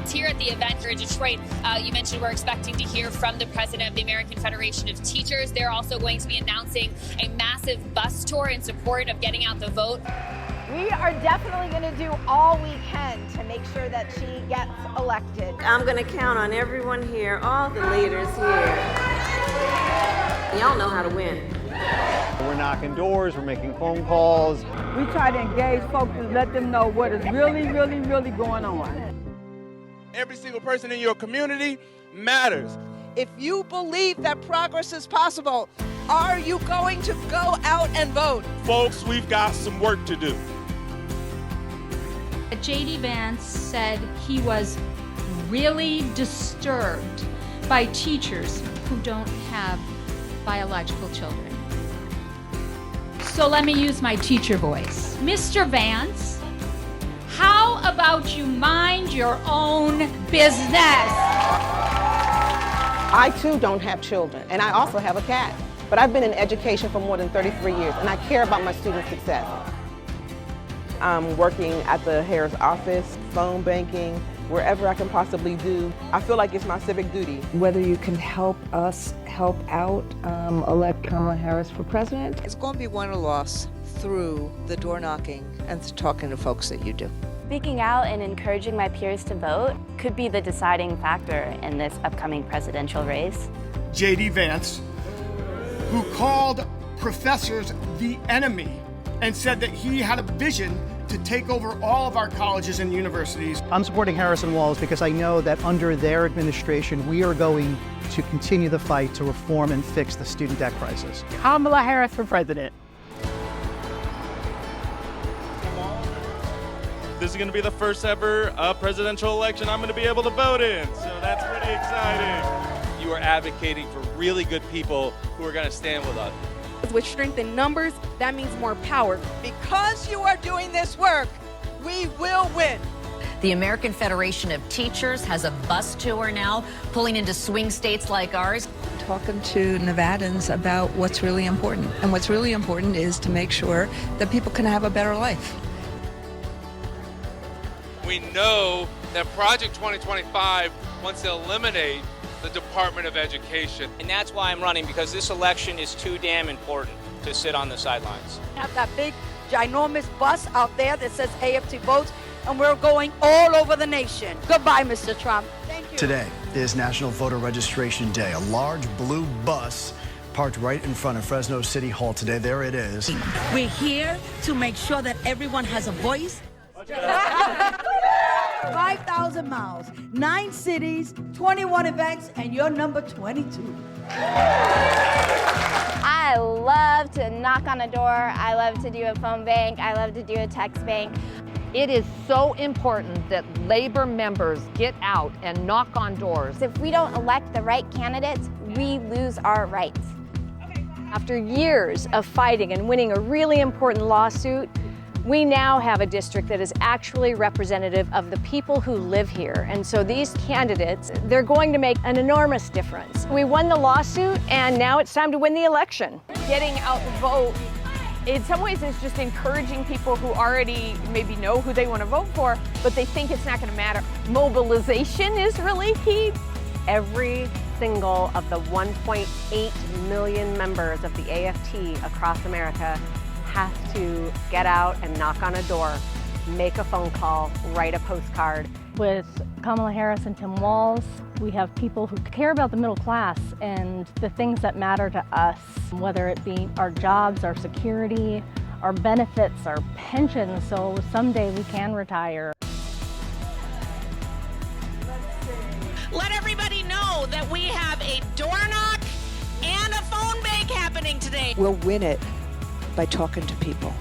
It's here at the event here in Detroit. You mentioned we're expecting to hear from the president of the American Federation of Teachers. They're also going to be announcing a massive bus tour in support of getting out the vote. We are definitely going to do all we can to make sure that she gets elected. I'm going to count on everyone here, all the leaders here. Y'all know how to win. We're knocking doors, we're making phone calls. We try to engage folks and let them know what is really going on. Every single person in your community matters. If you believe that progress is possible, are you going to go out and vote? Folks, we've got some work to do. J.D. Vance said he was really disturbed by teachers who don't have biological children. So let me use my teacher voice. Mr. Vance, how about you mind your own business? I too don't have children, and I also have a cat. But I've been in education for more than 33 years, and I care about my students' success. I'm working at the Harris office, phone banking, wherever I can possibly do. I feel like it's my civic duty. Whether you can help us help out, elect Kamala Harris for president. It's going to be won or lost through the door knocking and talking to folks that you do. Speaking out and encouraging my peers to vote could be the deciding factor in this upcoming presidential race. J.D. Vance, who called professors the enemy and said that he had a vision to take over all of our colleges and universities. I'm supporting Harris and Walz because I know that under their administration, we are going to continue the fight to reform and fix the student debt crisis. Kamala Harris for president. This is going to be the first ever presidential election I'm going to be able to vote in, so that's pretty exciting. You are advocating for really good people who are going to stand with us. With strength in numbers, that means more power. Because you are doing this work, we will win. The American Federation of Teachers has a bus tour now, pulling into swing states like ours. Talking to Nevadans about what's really important. And what's really important is to make sure that people can have a better life. We know that Project 2025 wants to eliminate the Department of Education. And that's why I'm running, because this election is too damn important to sit on the sidelines. Have that big, ginormous bus out there that says AFT Votes, and we're going all over the nation. Goodbye, Mr. Trump. Thank you. Today is National Voter Registration Day. A large blue bus parked right in front of Fresno City Hall today. There it is. We're here to make sure that everyone has a voice. 5,000 miles, 9 cities, 21 events, and you're number 22. I love to knock on a door. I love to do a phone bank. I love to do a text bank. It is so important that labor members get out and knock on doors. If we don't elect the right candidates, we lose our rights. After years of fighting and winning a really important lawsuit, we now have a district that is actually representative of the people who live here. And so these candidates, they're going to make an enormous difference. We won the lawsuit, and now it's time to win the election. Getting out the vote, in some ways, is just encouraging people who already maybe know who they want to vote for, but they think it's not going to matter. Mobilization is really key. Every single of the 1.8 million members of the AFT across America has to get out and knock on a door, make a phone call, write a postcard. With Kamala Harris and Tim Walz, we have people who care about the middle class and the things that matter to us, whether it be our jobs, our security, our benefits, our pensions, so someday we can retire. Let everybody know that we have a door knock and a phone bank happening today. We'll win it by talking to people.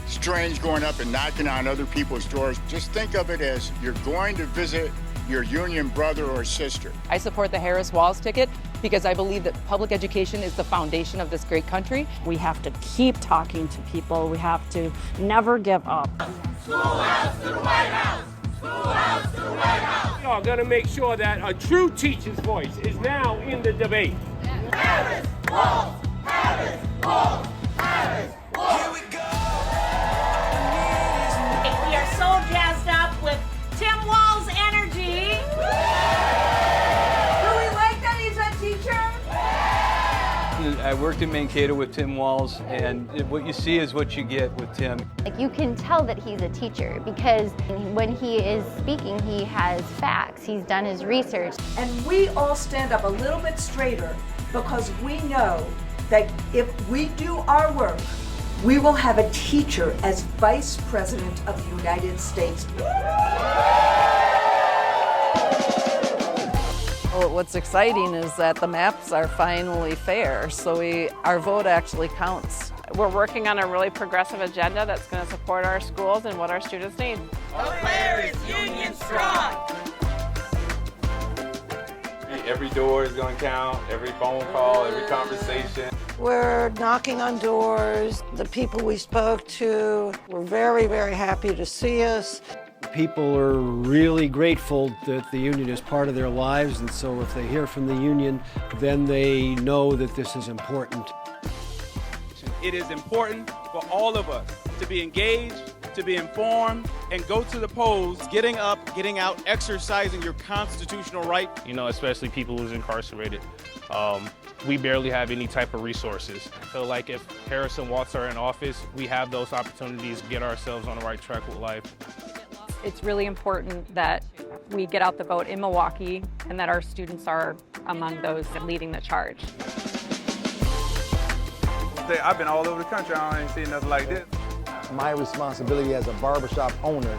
Strange going up and knocking on other people's doors. Just think of it as you're going to visit your union brother or sister. I support the Harris-Walz ticket because I believe that public education is the foundation of this great country. We have to keep talking to people. We have to never give up. Schoolhouse to the White House! Schoolhouse to the White House! We are going to make sure that a true teacher's voice is now in the debate. Harris, Walz! Harris, Walz! Harris, Walz! Here we go! We are so jazzed up with Tim Walz energy. to Mankato with Tim Walz, and what you see is what you get with Tim. Like, you can tell that he's a teacher because when he is speaking, he has facts. He's done his research. And we all stand up a little bit straighter because we know that if we do our work, we will have a teacher as Vice President of the United States. Well, what's exciting is that the maps are finally fair, so our vote actually counts. We're working on a really progressive agenda that's going to support our schools and what our students need. O'Hare is union strong. Every door is going to count, every phone call, every conversation. We're knocking on doors. The people we spoke to were very, very happy to see us. People are really grateful that the union is part of their lives, and so if they hear from the union, then they know that this is important. It is important for all of us to be engaged, to be informed, and go to the polls, getting up, getting out, exercising your constitutional right. You know, especially people who's incarcerated. We barely have any type of resources. I feel like if Harris and Walz are in office, we have those opportunities to get ourselves on the right track with life. It's really important that we get out the vote in Milwaukee and that our students are among those leading the charge. I've been all over the country, I ain't seen nothing like this. My responsibility as a barbershop owner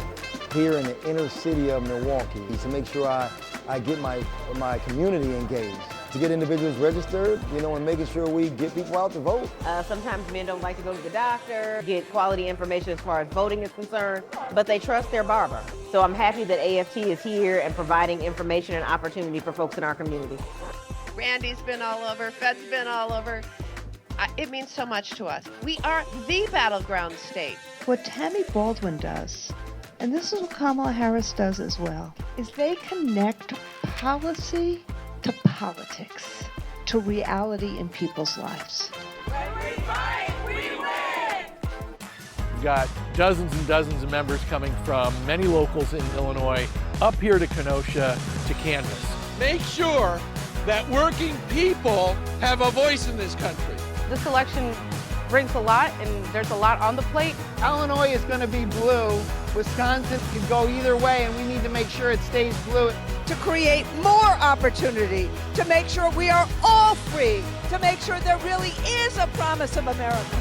here in the inner city of Milwaukee is to make sure I get my community engaged, to get individuals registered, you know, and making sure we get people out to vote. Sometimes men don't like to go to the doctor, get quality information as far as voting is concerned, but they trust their barber. So I'm happy that AFT is here and providing information and opportunity for folks in our community. Randy's been all over, Fed's been all over. It means so much to us. We are the battleground state. What Tammy Baldwin does, and this is what Kamala Harris does as well, is they connect policy to politics, to reality in people's lives. When we fight, we win! We've got dozens and dozens of members coming from many locals in Illinois up here to Kenosha to canvass. Make sure that working people have a voice in this country. This election brings a lot, and there's a lot on the plate. Illinois is going to be blue. Wisconsin could go either way, and we need to make sure it stays blue. To create more opportunity, to make sure we are all free, to make sure there really is a promise of America.